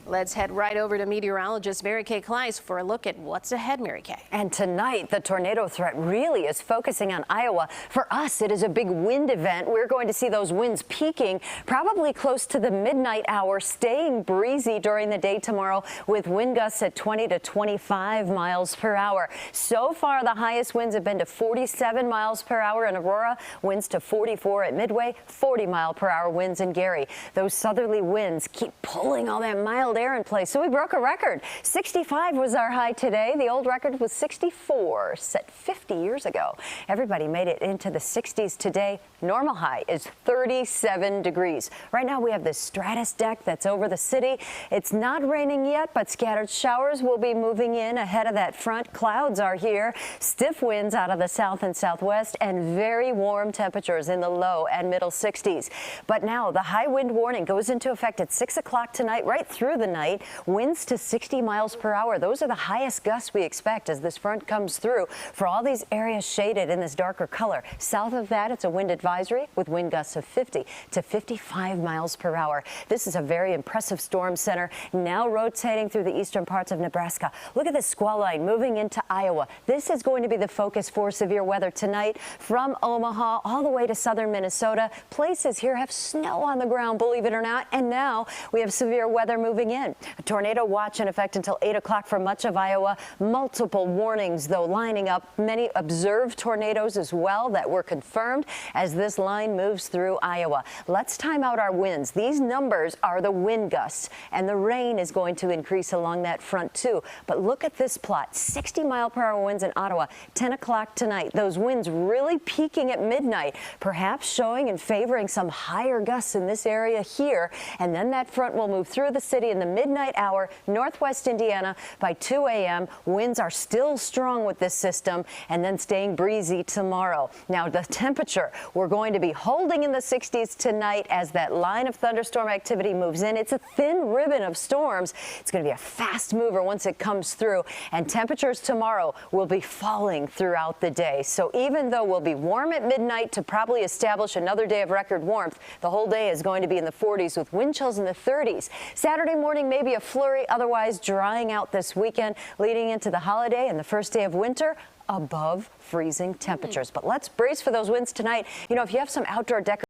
Let's head right over to meteorologist Mary Kay Kleist for a look at what's ahead, Mary Kay. And tonight, the tornado threat really is focusing on Iowa. For us, it is a big wind event. We're going to see those winds peaking probably close to the midnight hour, staying breezy during the day tomorrow with wind gusts at 20 to 25 miles per hour. So far, the highest winds have been to 47 miles per hour in Aurora, winds to 44 at Midway, 40-mile-per-hour winds in Gary. Those southerly winds keep pulling all that mild air in place, so we broke a record. 65 was our high today. The old record was 64, set 50 years ago. Everybody made it into the 60s today. Normal high is 37 degrees. Right now we have this stratus deck that's over the city. It's not raining yet, but scattered showers will be moving in ahead of that front. Clouds are here. Stiff winds out of the south and southwest, and very warm temperatures in the low and middle 60s. But now the high wind warning goes into effect at 6 o'clock tonight, right through the night. Winds to 60 miles per hour. Those are the highest gusts we expect as this front comes through for all these areas shaded in this darker color. South of that, it's a wind advisory with wind gusts of 50 to 55 miles per hour. This is a very impressive storm center now rotating through the eastern parts of Nebraska. Look at this squall line moving into Iowa. This is going to be the focus for severe weather tonight from Omaha all the way to southern Minnesota. Places here have snow on the ground, believe it or not, and now we have severe weather moving in. A tornado watch in effect until 8 o'clock for much of Iowa. Multiple warnings, though, lining up. Many observed tornadoes as well that were confirmed as this line moves through Iowa. Let's time out our winds. These numbers are the wind gusts, and the rain is going to increase along that front, too. But look at this plot. 60-mile-per-hour winds in Ottawa, 10 o'clock tonight. Those winds really peaking at midnight, perhaps showing and favoring some higher gusts in this area here. And then that front will move through the city in the midnight hour, northwest Indiana by 2 a.m. Winds are still strong with this system and then staying breezy tomorrow. Now, the temperature, we're going to be holding in the 60s tonight as that line of thunderstorm activity moves in. It's a thin ribbon of storms. It's going to be a fast mover once it comes through, and temperatures tomorrow will be falling throughout the day. So even though we'll be warm at midnight to probably establish another day of record warmth, the whole day is going to be in the 40s with wind chills in the 30s. Saturday morning, maybe a flurry, otherwise drying out this weekend, leading into the holiday and the first day of winter above freezing temperatures. But let's brace for those winds tonight. You know, if you have some outdoor decorations,